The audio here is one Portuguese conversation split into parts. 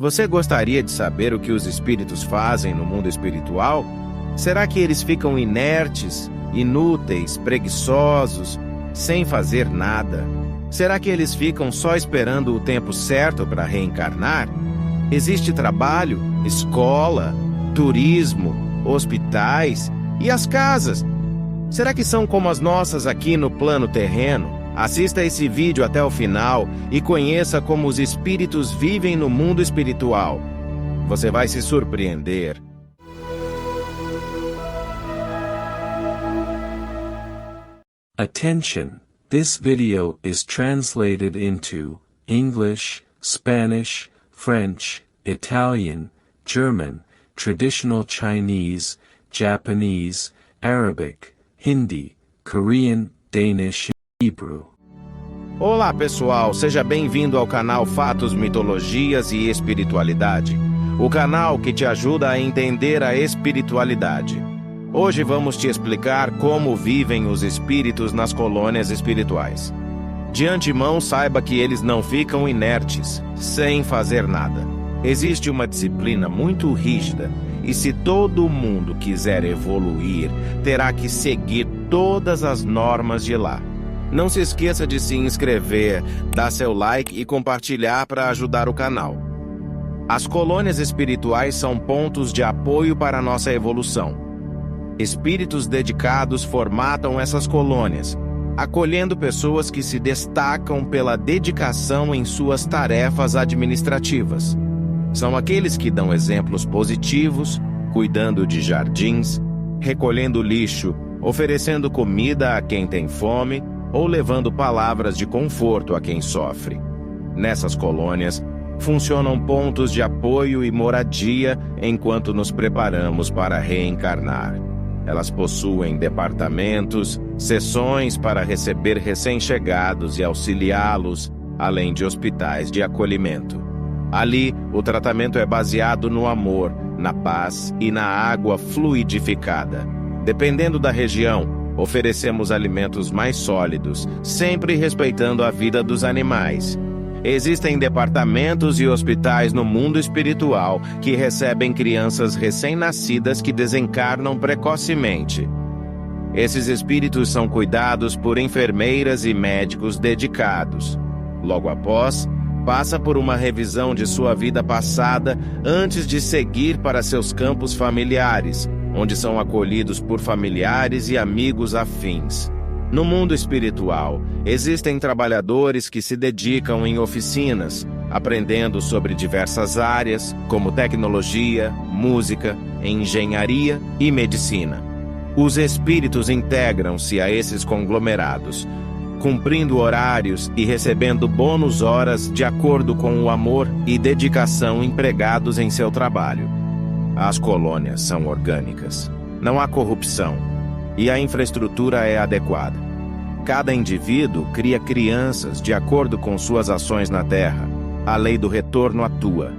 Você gostaria de saber o que os espíritos fazem no mundo espiritual? Será que eles ficam inertes, inúteis, preguiçosos, sem fazer nada? Será que eles ficam só esperando o tempo certo para reencarnar? Existe trabalho, escola, turismo, hospitais e as casas. Será que são como as nossas aqui no plano terreno? Assista esse vídeo até o final e conheça como os espíritos vivem no mundo espiritual. Você vai se surpreender. Attention! This video is translated into English, Spanish, French, Italian, German, Traditional Chinese, Japanese, Arabic, Hindi, Korean, Danish e Hebrew. Olá pessoal, seja bem-vindo ao canal Fatos, Mitologias e Espiritualidade, o canal que te ajuda a entender a espiritualidade. Hoje vamos te explicar como vivem os espíritos nas colônias espirituais. De antemão, saiba que eles não ficam inertes, sem fazer nada. Existe uma disciplina muito rígida, e se todo mundo quiser evoluir, terá que seguir todas as normas de lá. Não se esqueça de se inscrever, dar seu like e compartilhar para ajudar o canal. As colônias espirituais são pontos de apoio para a nossa evolução. Espíritos dedicados formatam essas colônias, acolhendo pessoas que se destacam pela dedicação em suas tarefas administrativas. São aqueles que dão exemplos positivos, cuidando de jardins, recolhendo lixo, oferecendo comida a quem tem fome ou levando palavras de conforto a quem sofre. Nessas colônias, funcionam pontos de apoio e moradia enquanto nos preparamos para reencarnar. Elas possuem departamentos, seções para receber recém-chegados e auxiliá-los, além de hospitais de acolhimento. Ali, o tratamento é baseado no amor, na paz e na água fluidificada. Dependendo da região, oferecemos alimentos mais sólidos, sempre respeitando a vida dos animais. Existem departamentos e hospitais no mundo espiritual que recebem crianças recém-nascidas que desencarnam precocemente. Esses espíritos são cuidados por enfermeiras e médicos dedicados. Logo após, passa por uma revisão de sua vida passada antes de seguir para seus campos familiares, onde são acolhidos por familiares e amigos afins. No mundo espiritual, existem trabalhadores que se dedicam em oficinas, aprendendo sobre diversas áreas, como tecnologia, música, engenharia e medicina. Os espíritos integram-se a esses conglomerados, cumprindo horários e recebendo bônus horas de acordo com o amor e dedicação empregados em seu trabalho. As colônias são orgânicas, não há corrupção, e a infraestrutura é adequada. Cada indivíduo cria crianças de acordo com suas ações na Terra. A lei do retorno atua,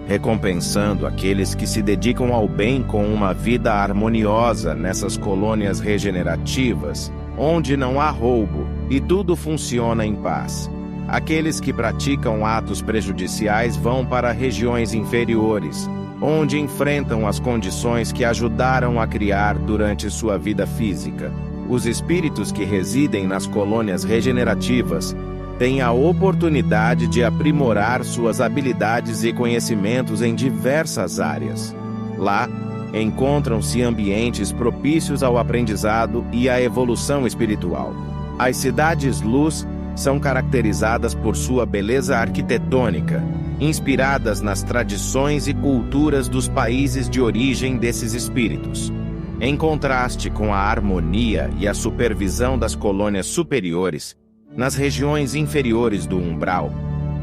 recompensando aqueles que se dedicam ao bem com uma vida harmoniosa nessas colônias regenerativas, onde não há roubo e tudo funciona em paz. Aqueles que praticam atos prejudiciais vão para regiões inferiores, onde enfrentam as condições que ajudaram a criar durante sua vida física. Os espíritos que residem nas colônias regenerativas têm a oportunidade de aprimorar suas habilidades e conhecimentos em diversas áreas. Lá, encontram-se ambientes propícios ao aprendizado e à evolução espiritual. As cidades-luz são caracterizadas por sua beleza arquitetônica, inspiradas nas tradições e culturas dos países de origem desses espíritos. Em contraste com a harmonia e a supervisão das colônias superiores, nas regiões inferiores do umbral,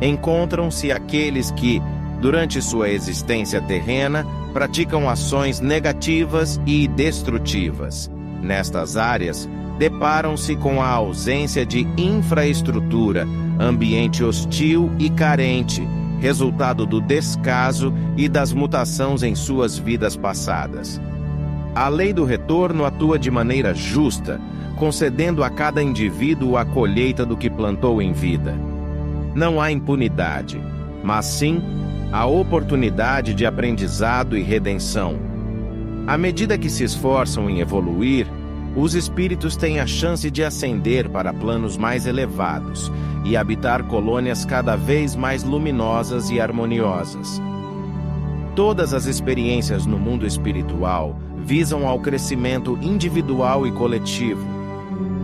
encontram-se aqueles que, durante sua existência terrena, praticam ações negativas e destrutivas. Nestas áreas, deparam-se com a ausência de infraestrutura, ambiente hostil e carente, resultado do descaso e das mutações em suas vidas passadas. A lei do retorno atua de maneira justa, concedendo a cada indivíduo a colheita do que plantou em vida. Não há impunidade, mas sim a oportunidade de aprendizado e redenção. À medida que se esforçam em evoluir, os espíritos têm a chance de ascender para planos mais elevados e habitar colônias cada vez mais luminosas e harmoniosas. Todas as experiências no mundo espiritual visam ao crescimento individual e coletivo,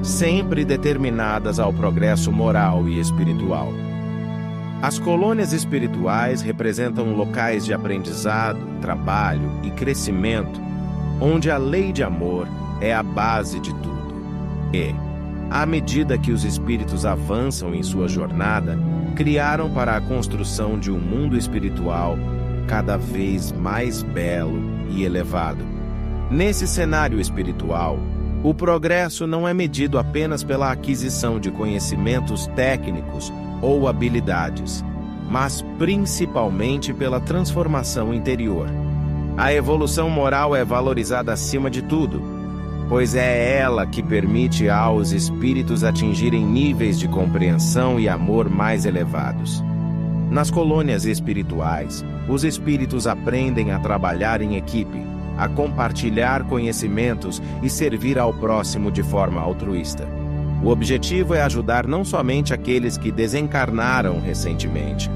sempre determinadas ao progresso moral e espiritual. As colônias espirituais representam locais de aprendizado, trabalho e crescimento, onde a lei de amor é a base de tudo. E, à medida que os espíritos avançam em sua jornada, criaram para a construção de um mundo espiritual cada vez mais belo e elevado. Nesse cenário espiritual, o progresso não é medido apenas pela aquisição de conhecimentos técnicos ou habilidades, mas principalmente pela transformação interior. A evolução moral é valorizada acima de tudo, pois é ela que permite aos espíritos atingirem níveis de compreensão e amor mais elevados. Nas colônias espirituais, os espíritos aprendem a trabalhar em equipe, a compartilhar conhecimentos e servir ao próximo de forma altruísta. O objetivo é ajudar não somente aqueles que desencarnaram recentemente,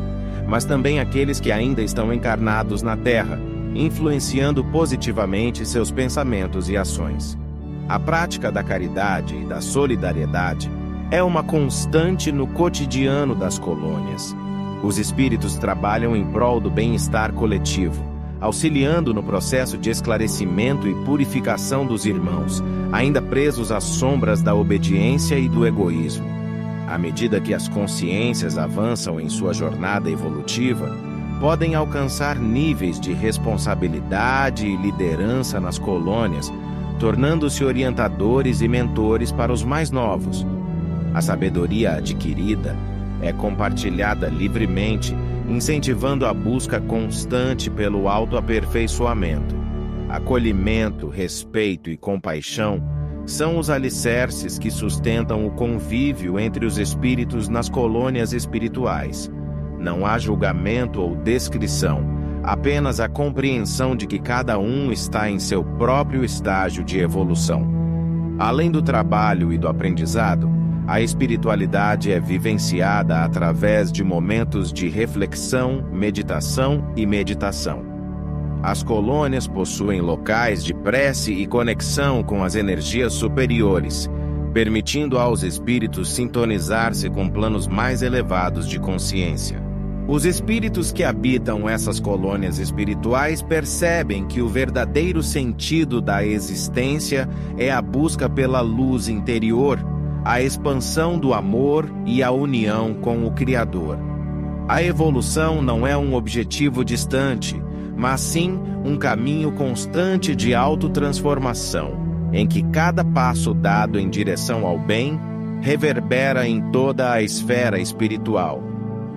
mas também aqueles que ainda estão encarnados na Terra, influenciando positivamente seus pensamentos e ações. A prática da caridade e da solidariedade é uma constante no cotidiano das colônias. Os espíritos trabalham em prol do bem-estar coletivo, auxiliando no processo de esclarecimento e purificação dos irmãos, ainda presos às sombras da obediência e do egoísmo. À medida que as consciências avançam em sua jornada evolutiva, podem alcançar níveis de responsabilidade e liderança nas colônias, tornando-se orientadores e mentores para os mais novos. A sabedoria adquirida é compartilhada livremente, incentivando a busca constante pelo autoaperfeiçoamento. Acolhimento, respeito e compaixão são os alicerces que sustentam o convívio entre os espíritos nas colônias espirituais. Não há julgamento ou descrição, apenas a compreensão de que cada um está em seu próprio estágio de evolução. Além do trabalho e do aprendizado, a espiritualidade é vivenciada através de momentos de reflexão, meditação e meditação. As colônias possuem locais de prece e conexão com as energias superiores, permitindo aos espíritos sintonizar-se com planos mais elevados de consciência. Os espíritos que habitam essas colônias espirituais percebem que o verdadeiro sentido da existência é a busca pela luz interior, a expansão do amor e a união com o Criador. A evolução não é um objetivo distante, mas sim um caminho constante de autotransformação, em que cada passo dado em direção ao bem reverbera em toda a esfera espiritual.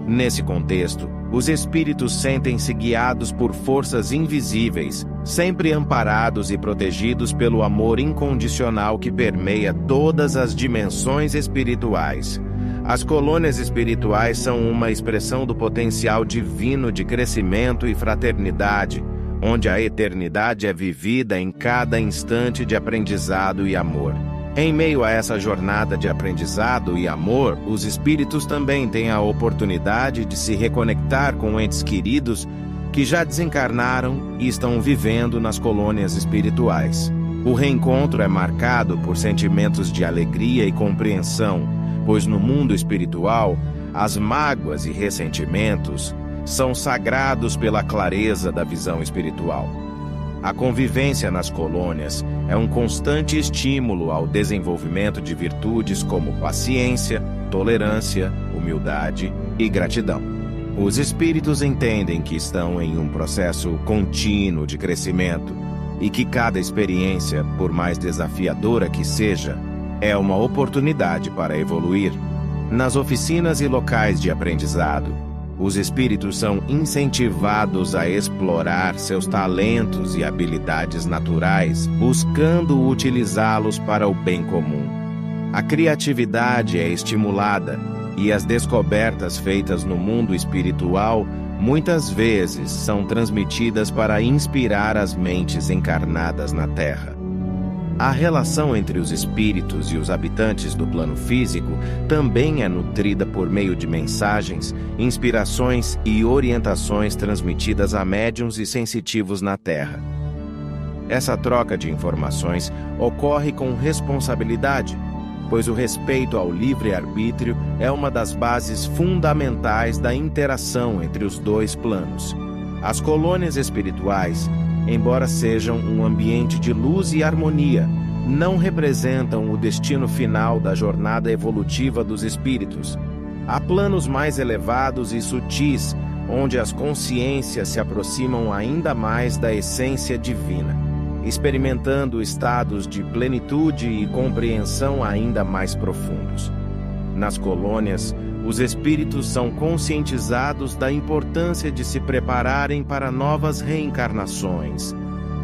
Nesse contexto, os espíritos sentem-se guiados por forças invisíveis, sempre amparados e protegidos pelo amor incondicional que permeia todas as dimensões espirituais. As colônias espirituais são uma expressão do potencial divino de crescimento e fraternidade, onde a eternidade é vivida em cada instante de aprendizado e amor. Em meio a essa jornada de aprendizado e amor, os espíritos também têm a oportunidade de se reconectar com entes queridos que já desencarnaram e estão vivendo nas colônias espirituais. O reencontro é marcado por sentimentos de alegria e compreensão, pois no mundo espiritual, as mágoas e ressentimentos são sagrados pela clareza da visão espiritual. A convivência nas colônias é um constante estímulo ao desenvolvimento de virtudes como paciência, tolerância, humildade e gratidão. Os espíritos entendem que estão em um processo contínuo de crescimento e que cada experiência, por mais desafiadora que seja, é uma oportunidade para evoluir. Nas oficinas e locais de aprendizado, os espíritos são incentivados a explorar seus talentos e habilidades naturais, buscando utilizá-los para o bem comum. A criatividade é estimulada e as descobertas feitas no mundo espiritual muitas vezes são transmitidas para inspirar as mentes encarnadas na Terra. A relação entre os espíritos e os habitantes do plano físico também é nutrida por meio de mensagens, inspirações e orientações transmitidas a médiuns e sensitivos na Terra. Essa troca de informações ocorre com responsabilidade, pois o respeito ao livre-arbítrio é uma das bases fundamentais da interação entre os dois planos. As colônias espirituais, embora sejam um ambiente de luz e harmonia, não representam o destino final da jornada evolutiva dos espíritos. Há planos mais elevados e sutis, onde as consciências se aproximam ainda mais da essência divina, experimentando estados de plenitude e compreensão ainda mais profundos. Nas colônias, os espíritos são conscientizados da importância de se prepararem para novas reencarnações,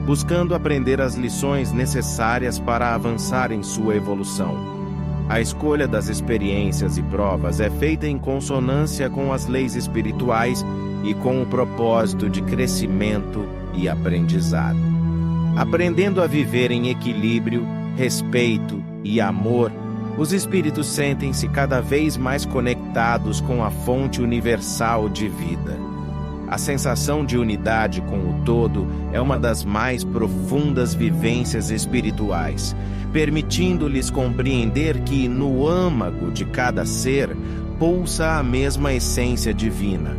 buscando aprender as lições necessárias para avançar em sua evolução. A escolha das experiências e provas é feita em consonância com as leis espirituais e com o propósito de crescimento e aprendizado. Aprendendo a viver em equilíbrio, respeito e amor, os espíritos sentem-se cada vez mais conectados com a fonte universal de vida. A sensação de unidade com o todo é uma das mais profundas vivências espirituais, permitindo-lhes compreender que, no âmago de cada ser, pulsa a mesma essência divina.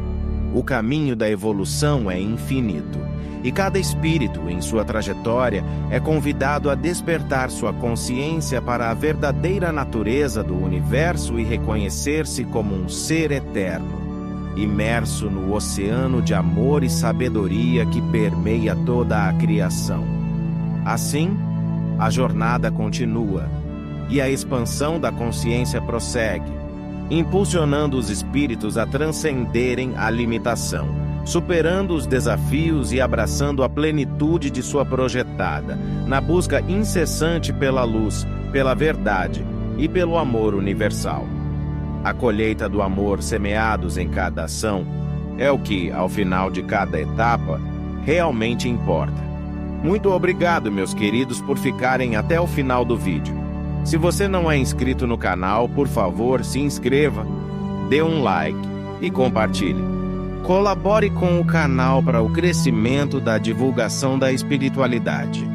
O caminho da evolução é infinito, e cada espírito, em sua trajetória, é convidado a despertar sua consciência para a verdadeira natureza do universo e reconhecer-se como um ser eterno, imerso no oceano de amor e sabedoria que permeia toda a criação. Assim, a jornada continua, e a expansão da consciência prossegue, impulsionando os espíritos a transcenderem a limitação, superando os desafios e abraçando a plenitude de sua projetada, na busca incessante pela luz, pela verdade e pelo amor universal. A colheita do amor semeados em cada ação é o que, ao final de cada etapa, realmente importa. Muito obrigado, meus queridos, por ficarem até o final do vídeo. Se você não é inscrito no canal, por favor, se inscreva, dê um like e compartilhe. Colabore com o canal para o crescimento da divulgação da espiritualidade.